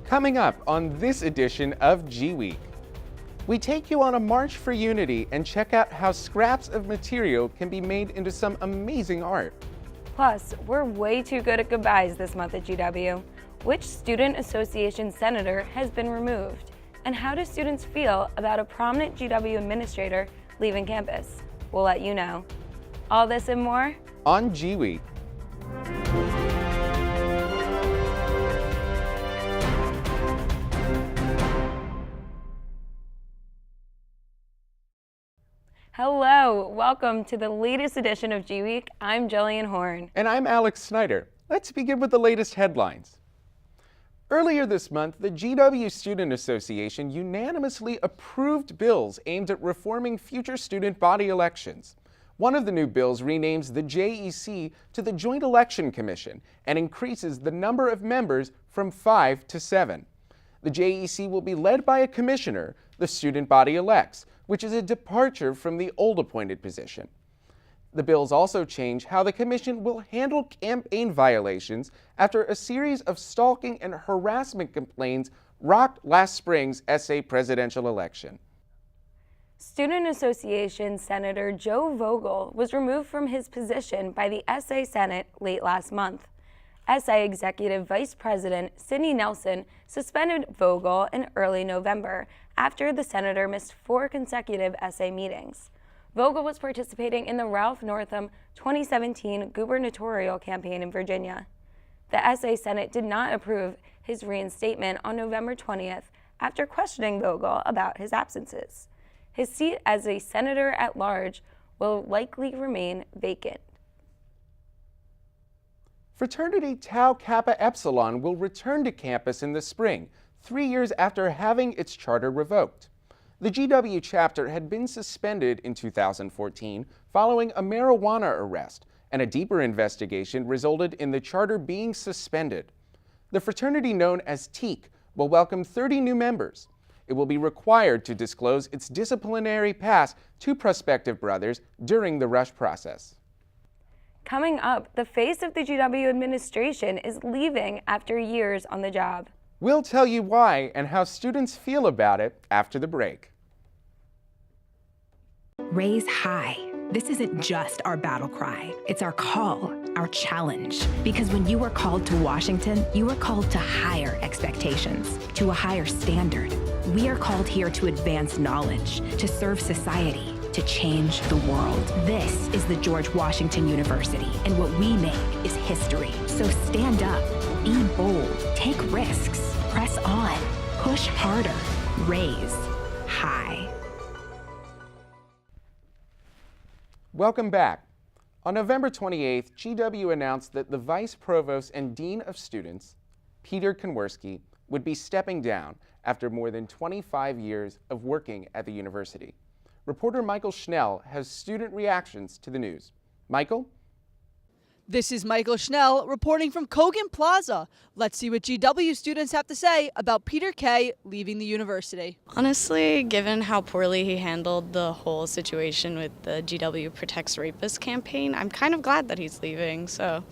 Coming up on this edition of GWeek, we take you on a march for unity and check out how scraps of material can be made into some amazing art. Plus, we're way too good at goodbyes this month at GW. Which student association senator has been removed? And how do students feel about a prominent GW administrator leaving campus? We'll let you know. All this and more on GWeek. Hello, welcome to the latest edition of GWeek. I'm Jillian Horn. And I'm Alex Snyder. Let's begin with the latest headlines. Earlier this month, the GW Student Association unanimously approved bills aimed at reforming future student body elections. One of the new bills renames the JEC to the Joint Election Commission and increases the number of members from 5 to 7. The JEC will be led by a commissioner the student body elects, which is a departure from the old appointed position. The bills also change how the commission will handle campaign violations after a series of stalking and harassment complaints rocked last spring's SA presidential election. Student Association Senator Joe Vogel was removed from his position by the SA Senate late last month. SA Executive Vice President Sidney Nelson suspended Vogel in early November after the senator missed 4 consecutive SA meetings. Vogel was participating in the Ralph Northam 2017 gubernatorial campaign in Virginia. The SA Senate did not approve his reinstatement on November 20th after questioning Vogel about his absences. His seat as a senator at large will likely remain vacant. Fraternity Tau Kappa Epsilon will return to campus in the spring, 3 years after having its charter revoked. The GW chapter had been suspended in 2014 following a marijuana arrest, and a deeper investigation resulted in the charter being suspended. The fraternity known as TEAK will welcome 30 new members. It will be required to disclose its disciplinary past to prospective brothers during the rush process. Coming up, the face of the GW administration is leaving after years on the job. We'll tell you why and how students feel about it after the break. Raise high. This isn't just our battle cry. It's our call, our challenge. Because when you are called to Washington, you are called to higher expectations, to a higher standard. We are called here to advance knowledge, to serve society, to change the world. This is the George Washington University, and what we make is history. So stand up, be bold, take risks, press on, push harder, raise high. Welcome back. On November 28th, GW announced that the Vice Provost and Dean of Students, Peter Konwerski, would be stepping down after more than 25 years of working at the university. Reporter Michael Schnell has student reactions to the news. Michael? This is Michael Schnell reporting from Kogan Plaza. Let's see what GW students have to say about Peter K. leaving the university. Honestly, given how poorly he handled the whole situation with the GW Protects Rapists campaign, I'm kind of glad that he's leaving, so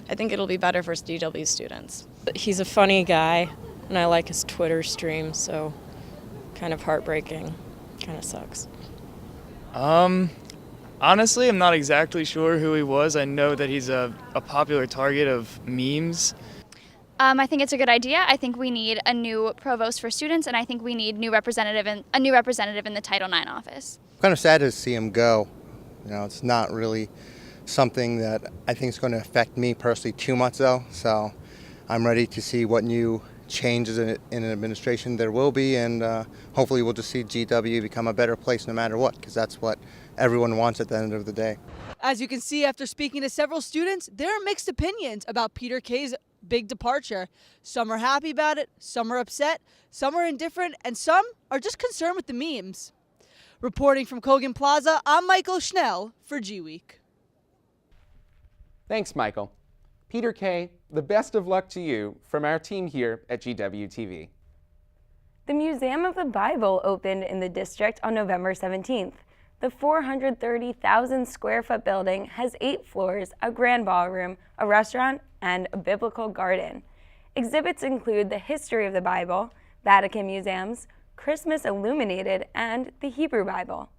I think it'll be better for GW students. He's a funny guy, and I like his Twitter stream, so kind of heartbreaking. Kind of sucks. Honestly, I'm not exactly sure who he was. I know that he's a popular target of memes. I think it's a good idea. I think we need a new provost for students, and I think we need a new representative in the Title IX office. Kind of sad to see him go. You know, it's not really something that I think is going to affect me personally too much, though. So I'm ready to see what new changes in an administration there will be, and hopefully we'll just see GW become a better place no matter what, because that's what everyone wants at the end of the day. As you can see after speaking to several students, there are mixed opinions about Peter K's big departure. Some are happy about it, some are upset, some are indifferent, and some are just concerned with the memes. Reporting from Kogan Plaza, I'm Michael Schnell for GWeek. Thanks, Michael. Peter K., the best of luck to you from our team here at GWTV. The Museum of the Bible opened in the district on November 17th. The 430,000 square foot building has 8 floors, a grand ballroom, a restaurant, and a biblical garden. Exhibits include the history of the Bible, Vatican museums, Christmas illuminated, and the Hebrew Bible.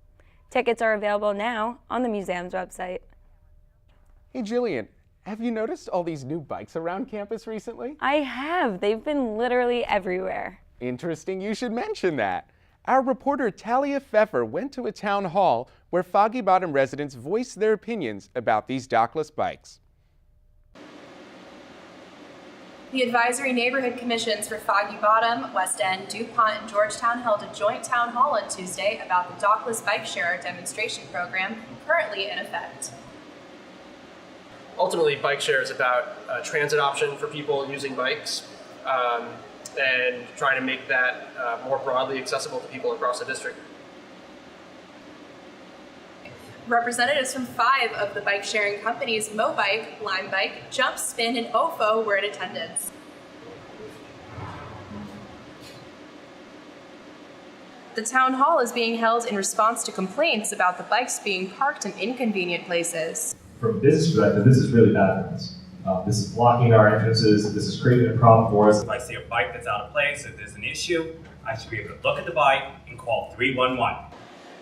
Tickets are available now on the museum's website. Hey Jillian, have you noticed all these new bikes around campus recently? I have. They've been literally everywhere. Interesting you should mention that. Our reporter Talia Pfeffer went to a town hall where Foggy Bottom residents voiced their opinions about these dockless bikes. The advisory neighborhood commissions for Foggy Bottom, West End, DuPont, and Georgetown held a joint town hall on Tuesday about the dockless bike share demonstration program currently in effect. Ultimately, bike share is about a transit option for people using bikes and trying to make that more broadly accessible to people across the district. Representatives from 5 of the bike sharing companies, Mobike, Limebike, Jump, Spin, and OFO were in attendance. The town hall is being held in response to complaints about the bikes being parked in inconvenient places. From a business perspective, this is really bad for us. This is blocking our entrances. This is creating a problem for us. If I see a bike that's out of place, if there's an issue, I should be able to look at the bike and call 311.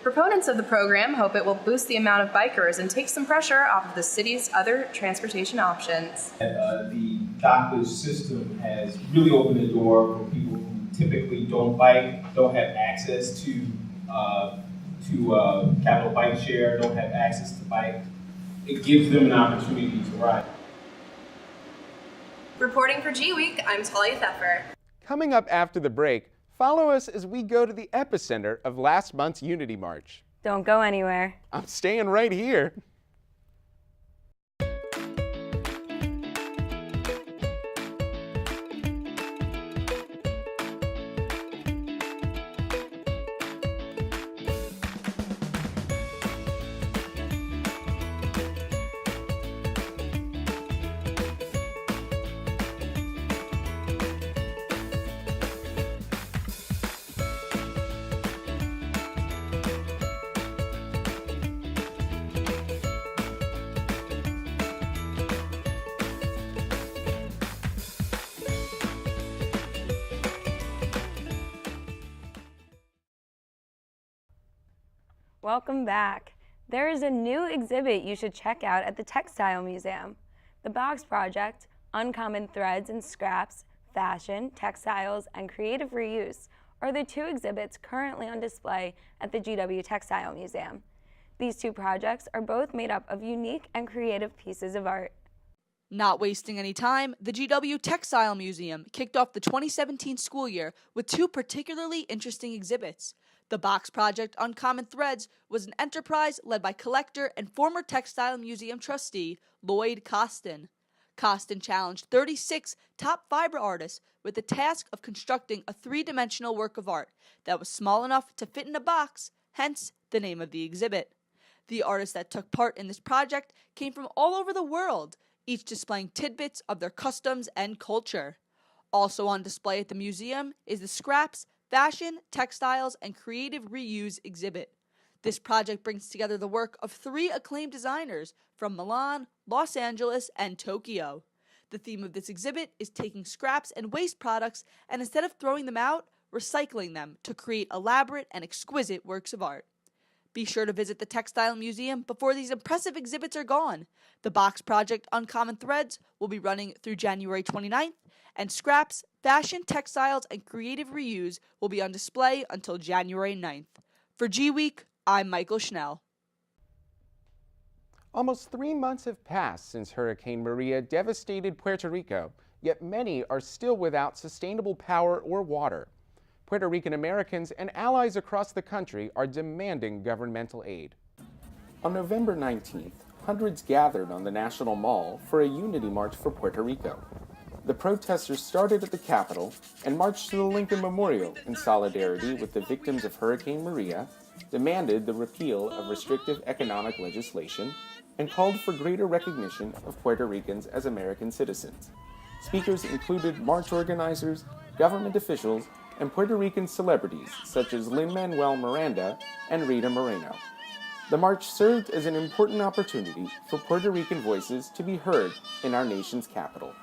Proponents of the program hope it will boost the amount of bikers and take some pressure off of the city's other transportation options. The dockless system has really opened the door for people who typically don't bike, don't have access to Capital Bike Share, don't have access to bike. It gives them an opportunity to ride. Reporting for GWeek, I'm Talia Pfeffer. Coming up after the break, follow us as we go to the epicenter of last month's Unity March. Don't go anywhere. I'm staying right here. Welcome back. There is a new exhibit you should check out at the Textile Museum. The Box Project, Uncommon Threads and Scraps, Fashion, Textiles, and Creative Reuse are the 2 exhibits currently on display at the GW Textile Museum. These 2 projects are both made up of unique and creative pieces of art. Not wasting any time, the GW Textile Museum kicked off the 2017 school year with 2 particularly interesting exhibits. The Box Project Uncommon Threads was an enterprise led by collector and former Textile Museum trustee Lloyd Costin. Costin challenged 36 top fiber artists with the task of constructing a 3-dimensional work of art that was small enough to fit in a box, hence the name of the exhibit. The artists that took part in this project came from all over the world, each displaying tidbits of their customs and culture. Also on display at the museum is the Scraps, Fashion, Textiles, and Creative Reuse exhibit. This project brings together the work of 3 acclaimed designers from Milan, Los Angeles, and Tokyo. The theme of this exhibit is taking scraps and waste products and instead of throwing them out, recycling them to create elaborate and exquisite works of art. Be sure to visit the Textile Museum before these impressive exhibits are gone. The Box Project Uncommon Threads will be running through January 29th, and Scraps, Fashion, Textiles, and Creative Reuse will be on display until January 9th. For GWeek, I'm Michael Schnell. Almost 3 months have passed since Hurricane Maria devastated Puerto Rico, yet many are still without sustainable power or water. Puerto Rican Americans and allies across the country are demanding governmental aid. On November 19th, hundreds gathered on the National Mall for a unity march for Puerto Rico. The protesters started at the Capitol and marched to the Lincoln Memorial in solidarity with the victims of Hurricane Maria, demanded the repeal of restrictive economic legislation, and called for greater recognition of Puerto Ricans as American citizens. Speakers included march organizers, government officials, and Puerto Rican celebrities such as Lin-Manuel Miranda and Rita Moreno. The march served as an important opportunity for Puerto Rican voices to be heard in our nation's capital.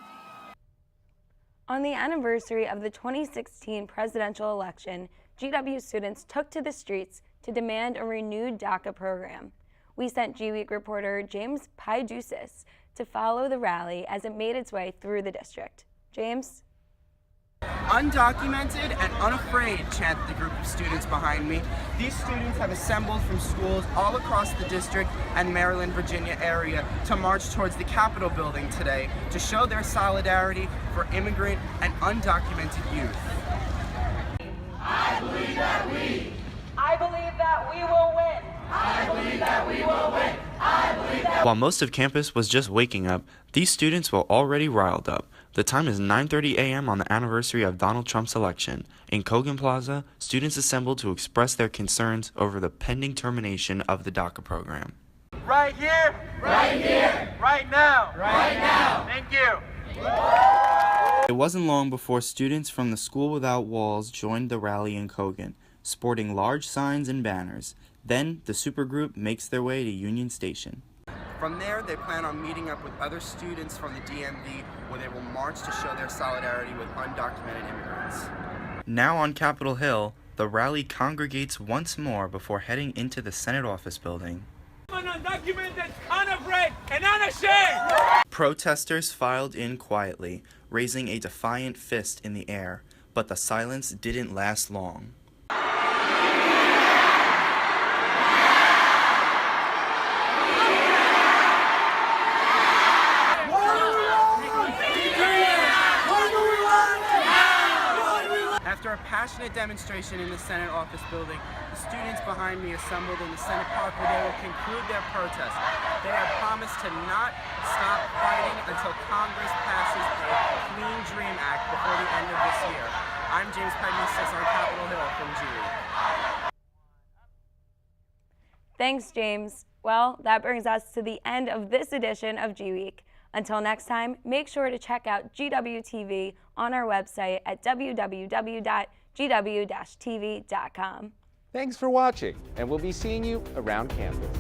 On the anniversary of the 2016 presidential election, GW students took to the streets to demand a renewed DACA program. We sent GWeek reporter James Paidusis to follow the rally as it made its way through the district. James? Undocumented and unafraid, chanted the group of students behind me. These students have assembled from schools all across the district and Maryland, Virginia area to march towards the Capitol building today to show their solidarity for immigrant and undocumented youth. I believe that we will win. I believe that we will win. I believe that. While most of campus was just waking up, these students were already riled up. The time is 9:30 a.m. on the anniversary of Donald Trump's election. In Kogan Plaza, students assembled to express their concerns over the pending termination of the DACA program. Right here. Right here. Right now. Right now. Thank you. It wasn't long before students from the School Without Walls joined the rally in Kogan, sporting large signs and banners. Then, the supergroup makes their way to Union Station. From there, they plan on meeting up with other students from the DMV where they will march to show their solidarity with undocumented immigrants. Now on Capitol Hill, the rally congregates once more before heading into the Senate office building. Undocumented, unafraid, and unashamed! Protesters filed in quietly, raising a defiant fist in the air, but the silence didn't last long. After a passionate demonstration in the Senate office building, the students behind me assembled in the Senate Park where they will conclude their protest. They have promised to not stop fighting until Congress passes a Clean Dream Act before the end of this year. I'm James Paidusis on Capitol Hill from GWeek. Thanks, James. Well, that brings us to the end of this edition of GWeek. Until next time, make sure to check out GWTV on our website at www.gw-tv.com. Thanks for watching, and we'll be seeing you around campus.